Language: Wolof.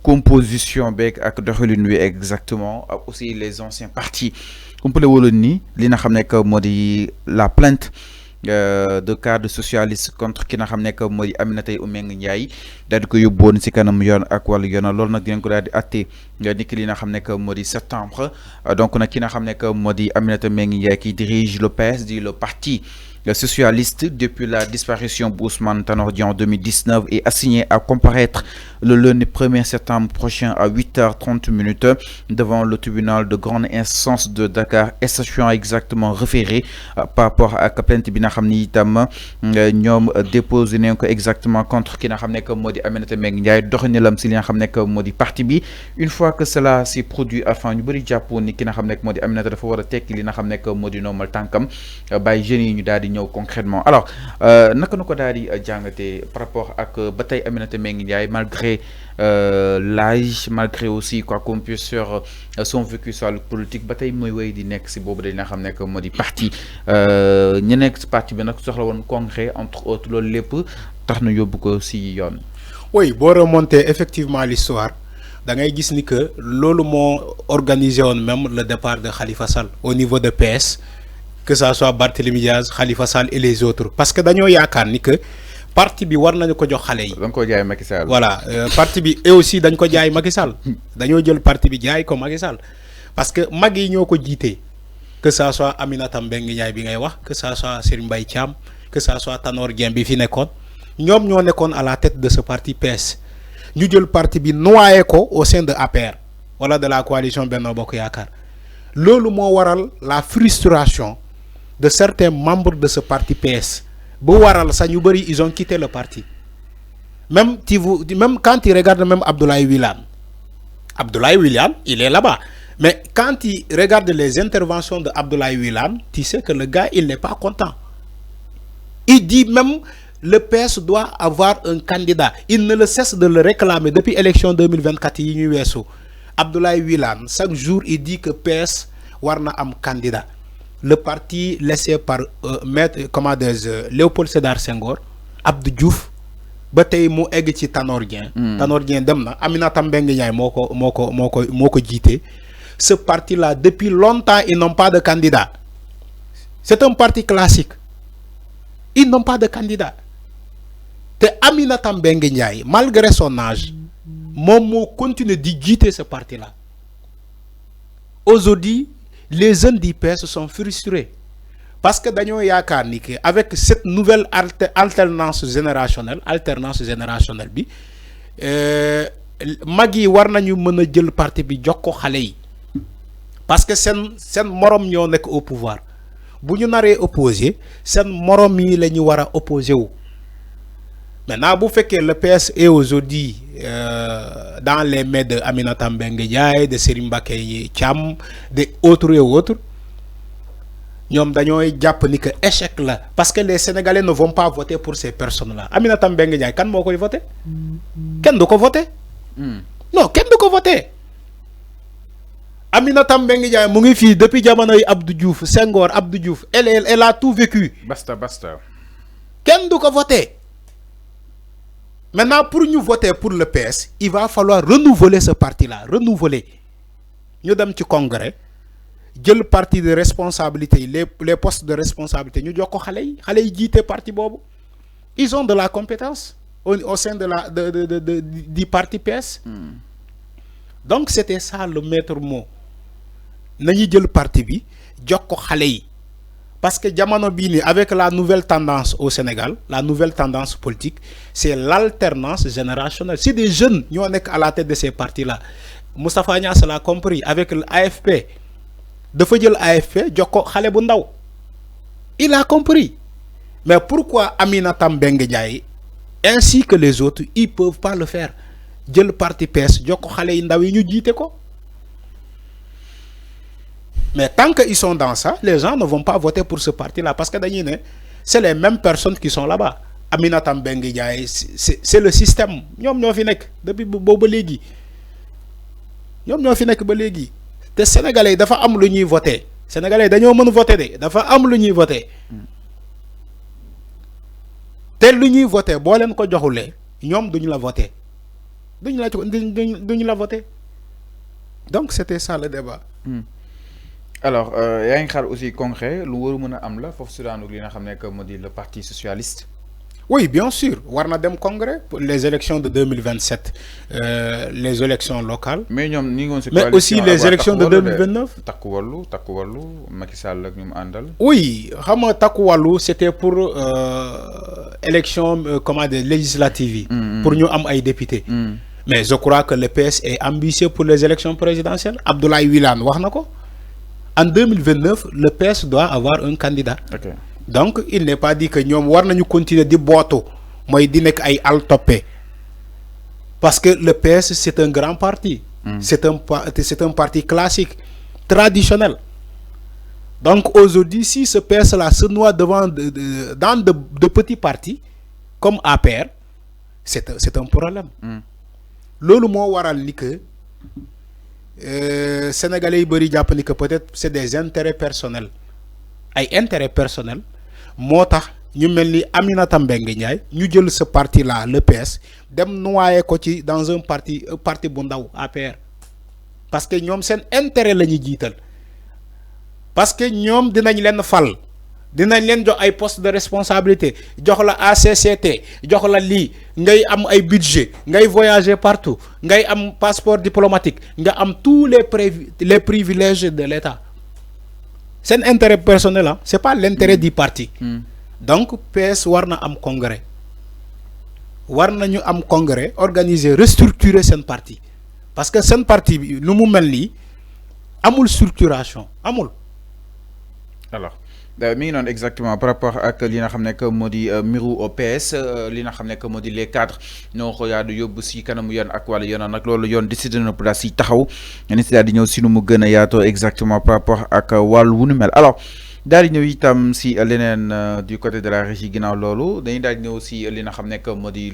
composition beeg ak doxalin wi exactement ak aussi les anciens partis complet wala ni li nga xam ne que moo di la plainte de cadre socialiste contre ki nga xam ne que moo di Aminata Mbengue Ndiaye daal di ko yóbboon si kanam yoon ak wàllu yoon loolu nag dinañ ko daal di atte ni ki li nga xam ne que moo di septembre donc nag ki nga xam ne que moo di Aminata Mbengue Ndiaye qui dirige le PS dit le parti socialiste depuis la disparition d'Ousmane Tanor Dieng en 2019 est assigné à comparaître le lundi 1er septembre prochain à 8h30 devant le tribunal de grande instance de Dakar, statuant exactement référé par rapport à la plainte bi nga xam ni itam ñoom déposé nañ ko exactement contre ki nga xam ne que moo di Aminata Mbengue Ndiaye doxalinam si li nga xam ne que moo di parti bi. Une fois que cela s'est produit afin ñu bëri jàppoon ni ki nga xam ne que moo di Aminata dafa war a tekki li nga xam ne que moo di normal tànkam bàyyi jeunes yi ñu daal di concrètement alors naka na ko daal di jàngatee par rapport ak ba tey Aminata Mbengue Ndiaye malgré l'âge malgré aussi quoi qu'on puisse sur son vécu sur le politique ba tey mooy wéy di nekk si boobu dañ nga xam ne que moo di parti ñu nekk si parti bi nag soxla woon congrès entre autres loolu lépp tax na yóbbu ko si yoon. Oui, boo remonter effectivement l'histoire da ngay gis ni que loolu moo organisé woon même le départ de Khalifa Sall au niveau de PS. Que ça soit Barthélémy Diaz, Khalifa Sall et les autres. Parce que dañoo yaakaar ni que parti bi war nañu ko jox xale yi. dañ ko jaay Macky Sall. Voilà parti bi et aussi dañ ko jaay Macky Sall. dañoo jël parti bi jaay ko Macky Sall. Parce que mag yi ñoo ko jiite. Que ça soit Aminata Mbengue Ndiaye bi ngay wax que ça soit Serigne Mbaye Thiam que ça soit Tanor Dieng bi fi nekkoon ñoom ñoo nekkoon à la tête de ce parti PS. ñu jël parti bi noyé ko au sein de APR wala de la coalition Benno Bokk Yaakaar loolu moo waral la frustration de certains membres de ce parti PS. Ils ont quitté le parti. Même quand tu regardes même Abdoulaye Wilane, il est là-bas. Mais quand tu regardes les interventions de Abdoulaye Wilane, tu sais que le gars, il n'est pas content. Il dit même le PS doit avoir un candidat. Il ne le cesse de le réclamer depuis l'élection 2024. Abdoulaye Wilane, chaque jour, il dit que PS warna am candidat. Le parti laissé par maître Léopold Sédar Senghor, Abdou Diouf, ba tey mu egg ci Tanor Dieng. Tanor Dieng dem na Aminata Mbengue Ndiaye moko jité. Ce parti là depuis longtemps ils n'ont pas de candidat. C'est un parti classique. Ils n'ont pas de candidat. Te Aminata Mbengue Ndiaye malgré son âge, moom continue de guider ce parti là. Aujourd'hui les jeunes du PS sont frustrés parce que dañoo yaakaar ni que avec cette nouvelle alternance générationnelle bi mag yi war nañu mën a jël parti bi jox ko xale yi parce que seen morom ñoo nekk au pouvoir bu ñu naree opposé seen morom yi la ñu war a opposé wu. Maintenant bu fekkee le PS est aujourd'hui dans les mains de Aminata Mbengue Ndiaye, de Serigne Mbacké Thiam, de autres et autres, ñom dañoy japp ni que échec là parce que les Sénégalais ne vont pas voter pour ces personnes-là. Aminata Mbengue Ndiaye kan mo koy voter? Ken du ko voter? Non, ken du ko voter? Aminata Mbengue Ndiaye mu ngi fi depuis jamonoy Abdou Diouf, Senghor, Abdou Diouf, elle a tout vécu. Basta. Ken du ko voter? Maintenant, pour nous voter pour le PS, il va falloir renouveler ce parti-là. Renouveler. Nous sommes au congrès. Le parti de responsabilité, les postes de responsabilité, nous avons des parti bobo. Ils ont de la compétence au sein du parti PS. Donc, c'était ça le maître mot. Nous avons le parti, nous avons parce que Diamano Bini, avec la nouvelle tendance au Sénégal, la nouvelle tendance politique, c'est l'alternance générationnelle. C'est des jeunes qui sont à la tête de ces partis-là. Moustapha Niasse l'a compris avec l'AFP. De faire l'AFP, il a compris. Mais pourquoi Aminata Mbengue Ndiaye, ainsi que les autres, ils ne peuvent pas le faire? Le parti PS, mais tant qu'ils sont dans ça, les gens ne vont pas voter pour ce parti-là parce que c'est les mêmes personnes qui sont là-bas. Aminata Mbengue Ndiaye, c'est le système. Ñom ñoo fi nek depuis bobu légui. Ñom ñoo fi nek ba légui. Té Sénégalais dafa am lu ñuy voter. Sénégalais dañoo mën voter dé, dafa am lu ñuy voter. Té lu ñuy voter bo leen ko joxulé, ñom duñ la voter. duñu la voter. Donc c'était ça le débat. Alors il y a aussi concret lu waru mën am la foofu Soudan li nga xam ne que moo le parti socialiste. Oui, bien sûr. Warna dem congrès pour les élections de 2027, les élections locales. Mais aussi les élections de 2029. Takku Wallu, Macky Sall ak ñum andal. Oui, xam Takku Wallu c'était pour élection législative pour ñu am ay députés. Mais je crois que le PS est ambitieux pour les élections présidentielles. Abdoulaye Wilane wax nako. En 2029, le PS doit avoir un candidat. Okay. Donc il n'est pas dit que nous devons continuer de boiter, moi di nek ay al topé. Parce que le PS c'est un grand parti. C'est un parti classique, traditionnel. Donc aujourd'hui si ce PS là se noie devant dans de petits partis comme APR, c'est un problème. Lolu mo waral ni que Sénégalais yi bari japp ni que peut-être c'est des intérêts personnels. Ay intérêts personnels motax ñu melni Aminata Mbengue Ndiaye ñu jël ce parti là le PS dem noyer ko ci dans un parti bu ndaw APR parce que ñom sen intérêt lañu jital parce que ñom dinañ leen fal dinañ leen jox ay poste de responsabilité jox la ACCT jox la li ngay am ay budget ngay voyager partout ngay am passeport diplomatique nga am tous les privilèges de l'État. C'est un intérêt personnel, hein? Ce n'est pas l'intérêt du parti. Donc, PS warna am congrès. Warna ñu am congrès, organiser, restructurer ce parti. Parce que ce parti, nous mou melni, amul structuration. Amul. Alors, mi non exactement par rapport ak li nga xamné que modi miru au PS li nga xamné que modi les cadres ñoo xoyaadu yóbbu si kanamu yoon ak wala yoon nak lolu yoon décidé na pour daal si taxaw ni si daal di ñëw si nu mu gën a yaatoo exactement par rapport ak wàllu wu nu mel. Alors daal di ñëw itam si leneen du côté de la régie ginnaaw loolu dañuy daal di ñëw si li nga xamné que modi